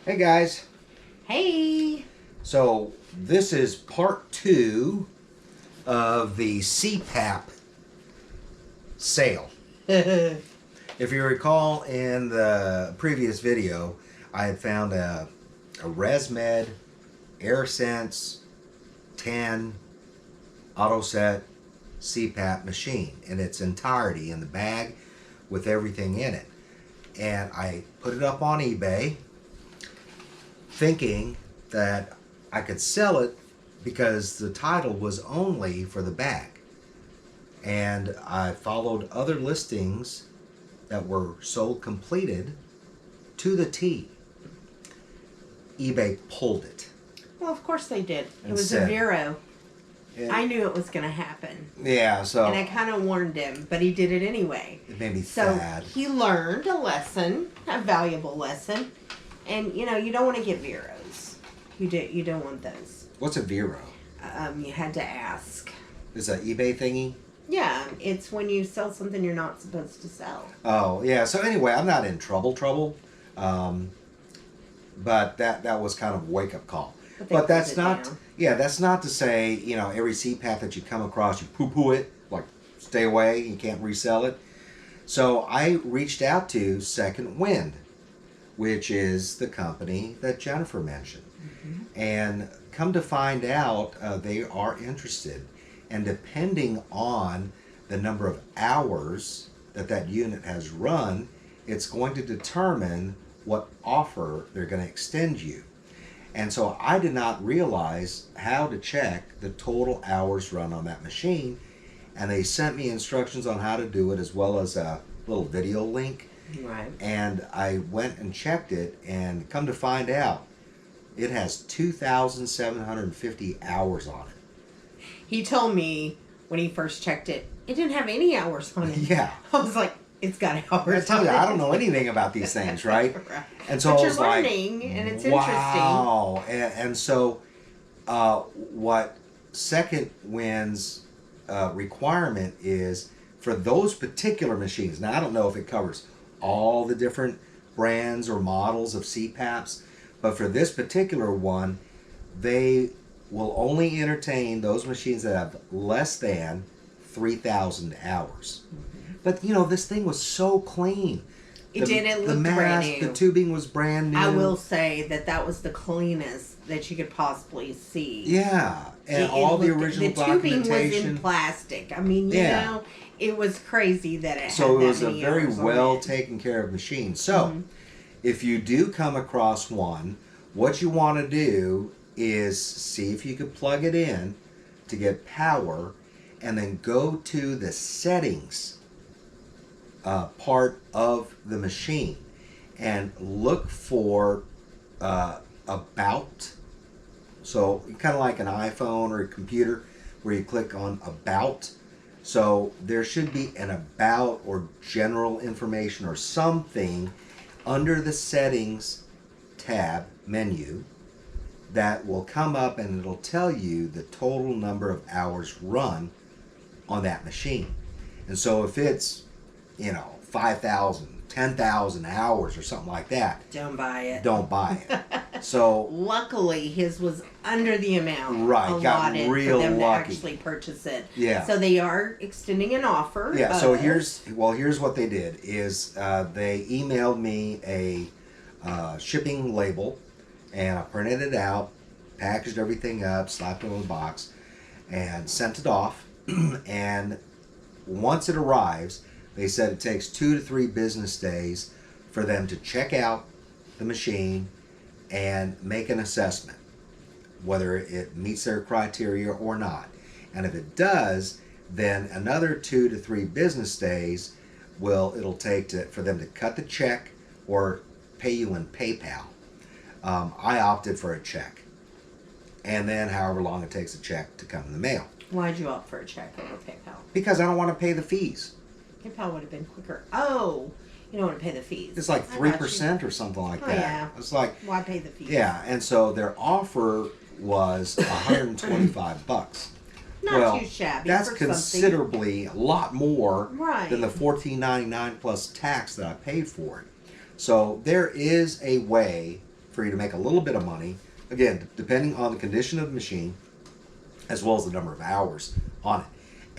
Hey guys. Hey. So this is part 2 of the Cpap sale. If you recall in the previous video, I had found a ResMed AirSense 10 AutoSet Cpap machine in its entirety in the bag with everything in it. And I put it up on eBay thinking that I could sell it because the title was only for the bag. And I followed other listings that were sold completed to the T. eBay pulled it. Well, of course they did. It was a Vero. I knew it was going to happen. Yeah, so... And I kind of warned him, but he did it anyway. It made me sad. So he learned a lesson, a valuable lesson. And, you know, you don't want to get Veros. You don't want those. What's a Vero? You had to ask. Is that eBay thingy? Yeah, it's when you sell something you're not supposed to sell. Oh, yeah. So anyway, I'm not in trouble. But that was kind of a wake-up call. But that's not... Down. Yeah, that's not to say, you know, every Cpap that you come across, you poo-poo it, like, stay away, you can't resell it. So I reached out to Second Wind, which is the company that Jennifer mentioned. Mm-hmm. And come to find out, they are interested. And depending on the number of hours that unit has run, it's going to determine what offer they're going to extend you. And so I did not realize how to check the total hours run on that machine. And they sent me instructions on how to do it, as well as a little video link. Right. And I went and checked it, and come to find out, it has 2,750 hours on it. He told me when he first checked it, it didn't have any hours on it. Yeah. I was like, it's got hours. I tell you, I don't know anything about these things, right? Right. And so but I you're was learning, like, and it's wow. And so what Second Wind's requirement is for those particular machines. Now, I don't know if it covers all the different brands or models of Cpaps, but for this particular one, they will only entertain those machines that have less than 3,000 hours. Mm-hmm. But, you know, this thing was so clean. It looked brand new. The tubing was brand new. I will say that was the cleanest that you could possibly see. Yeah, and all the original documentation. The tubing was in plastic. I mean, you know, it was crazy that it had so that it was a many very hours well on it. taken care of machine. So, if you do come across one, what you want to do is see if you could plug it in to get power, and then go to the settings part of the machine and look for about. So kind of like an iPhone or a computer where you click on about. So there should be an about or general information or something under the settings tab menu that will come up, and it'll tell you the total number of hours run on that machine. And so if it's, you know, 5,000, 10,000 hours or something like that, don't buy it. Don't buy it. So luckily, his was under the amount got allotted real for them lucky to actually purchase it. Yeah. So they are extending an offer. Yeah. So here's what they did is they emailed me a shipping label, and I printed it out, packaged everything up, slapped it in a box, and sent it off. And once it arrives, they said it takes 2 to 3 business days for them to check out the machine and make an assessment, whether it meets their criteria or not. And if it does, then another 2 to 3 business days it'll take for them to cut the check or pay you in PayPal. I opted for a check, and then however long it takes a check to come in the mail. Why'd you opt for a check over PayPal? Because I don't want to pay the fees. PayPal would have been quicker. Oh, you don't want to pay the fees. It's like 3% or something like that. Yeah. It's like, why pay the fees? Yeah, and so their offer was $125. Not too shabby. That's for considerably a lot more right. than the $14.99 plus tax that I paid for it. So there is a way for you to make a little bit of money. Again, depending on the condition of the machine, as well as the number of hours on it.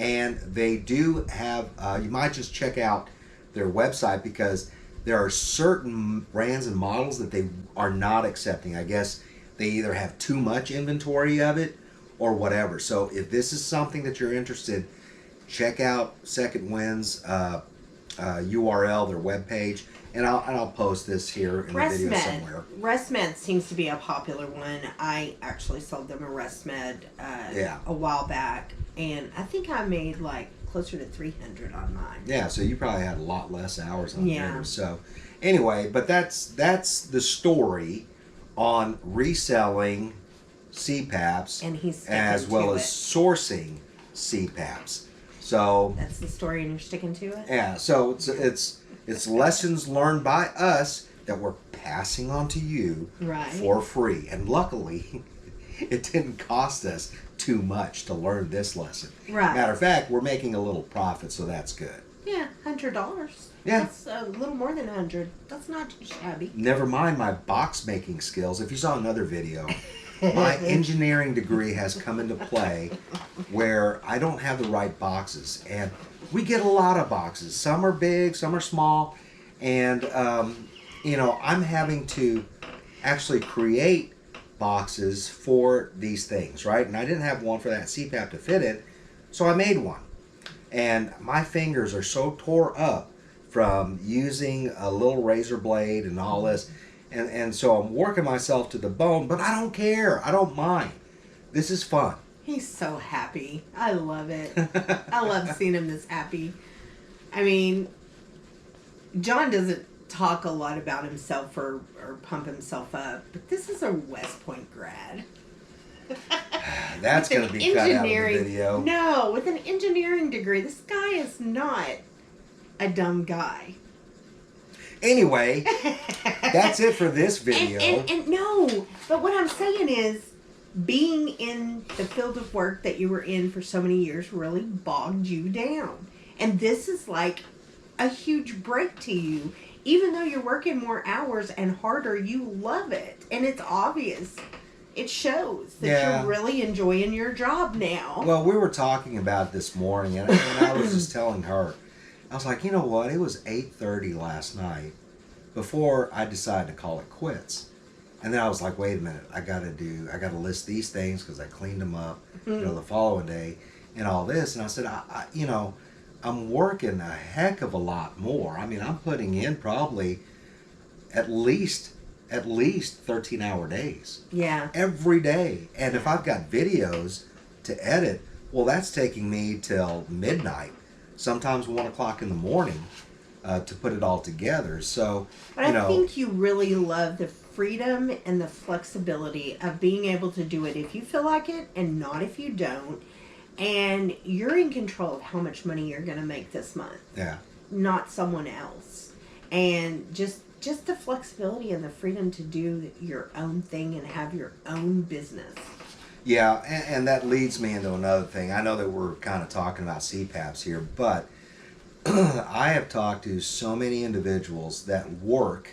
And they do have, you might just check out their website, because there are certain brands and models that they are not accepting. I guess they either have too much inventory of it or whatever. So if this is something that you're interested, check out Second Wind's URL, their webpage, and I'll post this here in the video somewhere. RestMed seems to be a popular one. I actually sold them a RestMed a while back, and I think I made like closer to 300 on mine. Yeah, so you probably had a lot less hours on yours. So anyway, but that's the story on reselling Cpaps, and he's as well as sourcing Cpaps. So that's the story, and you're sticking to it. Yeah, so it's lessons learned by us that we're passing on to you for free, and luckily it didn't cost us too much to learn this lesson. Right. Matter of fact, we're making a little profit, so that's good. Yeah, $100. Yeah, that's a little more than 100. That's not too shabby. Never mind my box making skills. If you saw another video, my engineering degree has come into play, where I don't have the right boxes, and we get a lot of boxes. Some are big, some are small, and I'm having to actually create boxes for these things, right? And I didn't have one for that Cpap to fit it, so I made one. And my fingers are so tore up from using a little razor blade and all this, and so I'm working myself to the bone, but I don't care. I don't mind. This is fun. He's so happy. I love it. I love seeing him this happy. I mean, John doesn't talk a lot about himself or pump himself up, but this is a West Point grad. That's going to be cut out of the video. No, with an engineering degree. This guy is not a dumb guy. Anyway, that's it for this video. And no, but what I'm saying is, being in the field of work that you were in for so many years really bogged you down. And this is like a huge break to you. Even though you're working more hours and harder, you love it. And it's obvious. It shows that you're really enjoying your job now. Well, we were talking about it this morning, and I was just telling her, I was like, you know what? It was 8:30 last night before I decided to call it quits. And then I was like, wait a minute, I got to list these things because I cleaned them up, the following day and all this. And I said, I'm working a heck of a lot more. I mean, I'm putting in probably at least 13-hour days. Yeah. Every day. And if I've got videos to edit, well, that's taking me till midnight, sometimes 1 o'clock in the morning, to put it all together. So, but I think you really love the freedom and the flexibility of being able to do it if you feel like it and not if you don't. And you're in control of how much money you're going to make this month. Yeah. Not someone else. And just the flexibility and the freedom to do your own thing and have your own business. Yeah, and that leads me into another thing. I know that we're kind of talking about Cpaps here, but I have talked to so many individuals that work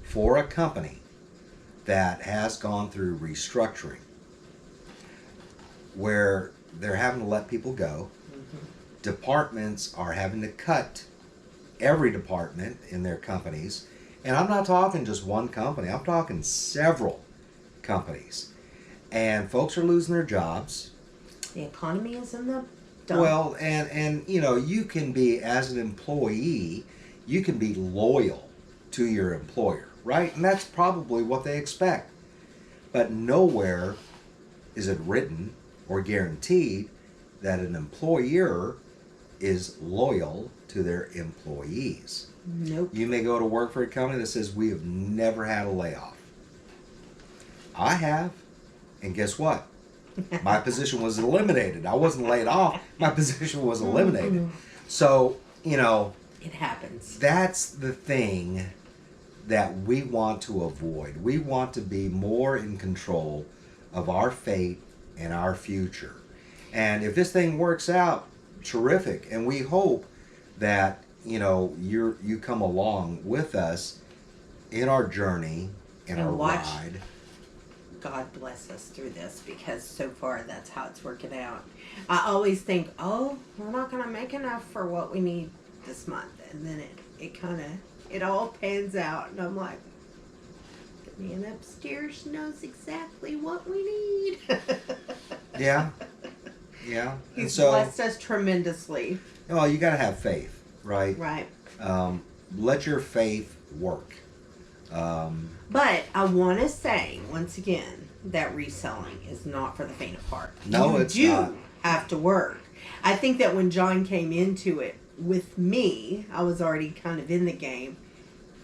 for a company that has gone through restructuring, where they're having to let people go. Departments are having to cut every department in their companies. And I'm not talking just one company. I'm talking several companies. And folks are losing their jobs. The economy is in the dump. Well, and you can be, as an employee, you can be loyal to your employer, right? And that's probably what they expect. But nowhere is it written or guaranteed that an employer is loyal to their employees. Nope. You may go to work for a company that says, we have never had a layoff. I have. And guess what? My position was eliminated. I wasn't laid off. My position was eliminated. So, it happens. That's the thing that we want to avoid. We want to be more in control of our fate and our future. And if this thing works out, terrific. And we hope that you come along with us in our journey in And our watch. ride. God bless us through this, because so far that's how it's working out. I always think, oh, we're not going to make enough for what we need this month. And then it all pans out. And I'm like, the man upstairs knows exactly what we need. Yeah. Yeah. And He's so, blessed us tremendously. well, you got to have faith, right? Right. Let your faith work. But I want to say, once again, that reselling is not for the faint of heart. No, it's not. You have to work. I think that when John came into it with me, I was already kind of in the game.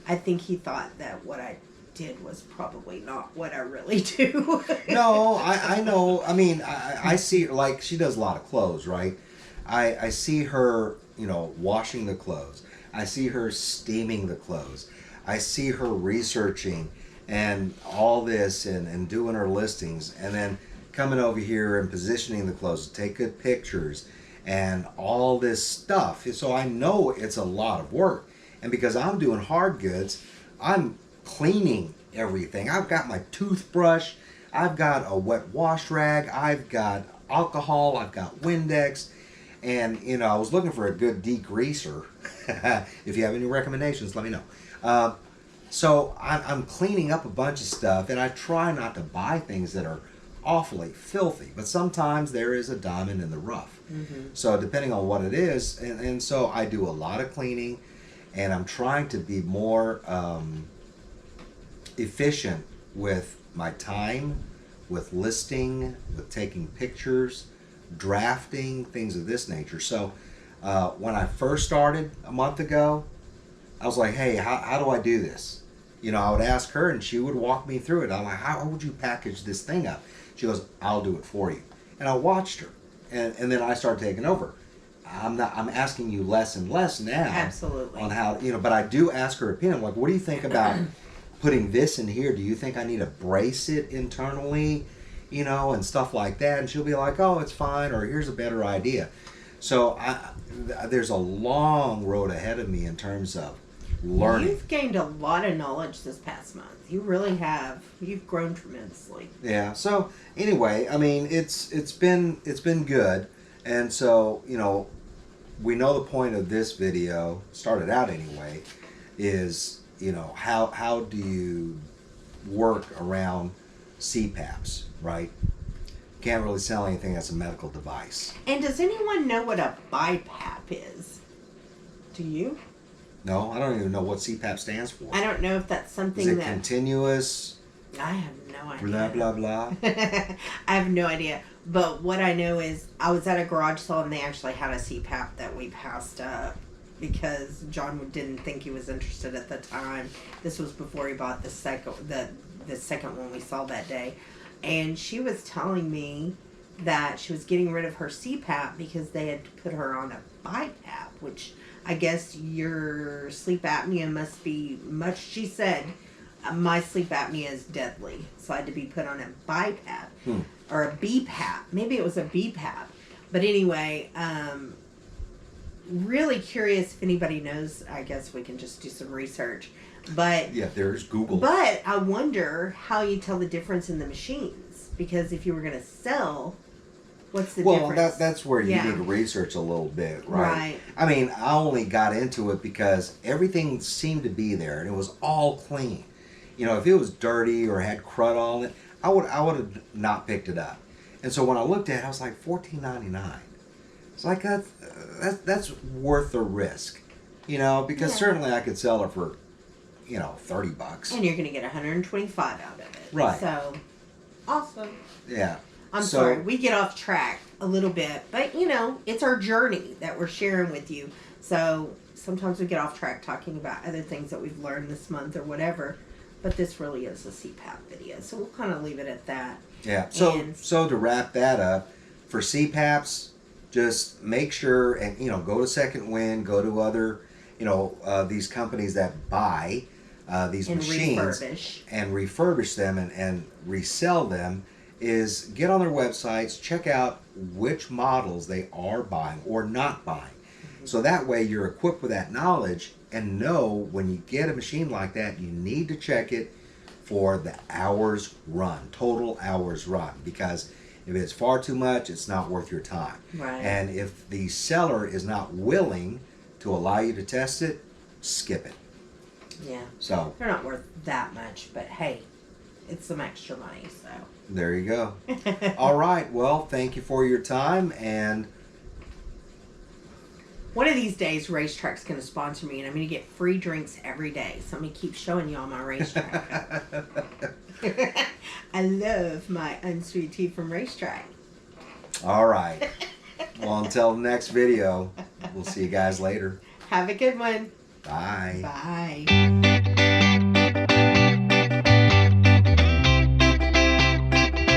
I think he thought that what I did was probably not what I really do. No, I know. I mean, I see, like, she does a lot of clothes, right? I see her, washing the clothes. I see her steaming the clothes. I see her researching and all this and doing her listings, and then coming over here and positioning the clothes to take good pictures and all this stuff. So I know it's a lot of work. And because I'm doing hard goods, I'm cleaning everything. I've got my toothbrush, I've got a wet wash rag, I've got alcohol, I've got Windex, and I was looking for a good degreaser. If you have any recommendations, let me know. So I'm cleaning up a bunch of stuff, and I try not to buy things that are awfully filthy, but sometimes there is a diamond in the rough. Mm-hmm. So depending on what it is, and so I do a lot of cleaning, and I'm trying to be more efficient with my time, with listing, with taking pictures, drafting, things of this nature. So when I first started a month ago, I was like, hey, how do I do this? I would ask her, and she would walk me through it. I'm like, how would you package this thing up? She goes, I'll do it for you. And I watched her, and then I started taking over. I'm asking you less and less now. Absolutely. On how, but I do ask her opinion. Like, what do you think about putting this in here? Do you think I need to brace it internally? And stuff like that. And she'll be like, oh, it's fine, or here's a better idea. So there's a long road ahead of me in terms of learning. You've gained a lot of knowledge this past month. You really have. You've grown tremendously. Yeah. So anyway, I mean, it's been good, and so we know the point of this video, started out anyway, is how do you work around CPAPs, right? Can't really sell anything that's a medical device. And does anyone know what a BiPAP is? Do you? No, I don't even know what CPAP stands for. I don't know if that's something Is it that... continuous? I have no idea. Blah, blah, blah. I have no idea. But what I know is I was at a garage sale, and they actually had a CPAP that we passed up because John didn't think he was interested at the time. This was before he bought the second one we saw that day. And she was telling me that she was getting rid of her CPAP because they had put her on a BiPAP, which I guess your sleep apnea must be much. She said, my sleep apnea is deadly, so I had to be put on a BiPAP or a BPAP. Maybe it was a BPAP. But anyway, really curious if anybody knows. I guess we can just do some research. But yeah, there's Google. But I wonder how you tell the difference in the machines, because if you were going to sell, what's the difference? Well, that's where you need to research a little bit, right? Right. I mean, I only got into it because everything seemed to be there, and it was all clean. If it was dirty or had crud on it, I would have not picked it up. And so when I looked at it, I was like $14.99. It's like that's worth the risk, because certainly I could sell it for $30. And you're going to get 125 out of it. Right. So, awesome. Yeah. I'm sorry, we get off track a little bit, but it's our journey that we're sharing with you. So sometimes we get off track talking about other things that we've learned this month or whatever, but this really is a CPAP video. So we'll kind of leave it at that. Yeah. So to wrap that up, for CPAPs, just make sure and go to Second Wind, go to other these companies that buy these machines and refurbish them and resell them, is get on their websites, check out which models they are buying or not buying. Mm-hmm. So that way you're equipped with that knowledge and know when you get a machine like that, you need to check it for the hours run, total hours run, because if it's far too much, it's not worth your time. Right. And if the seller is not willing to allow you to test it, skip it. Yeah. So They're not worth that much, but hey, it's some extra money, so. there you go. All right. Well, thank you for your time, and one of these days, Racetrack's going to sponsor me, and I'm going to get free drinks every day. So I'm going to keep showing y'all my Racetrack. I love my unsweet tea from Racetrack. all right. Well, until the next video, we'll see you guys later. Have a good one. Bye. Bye.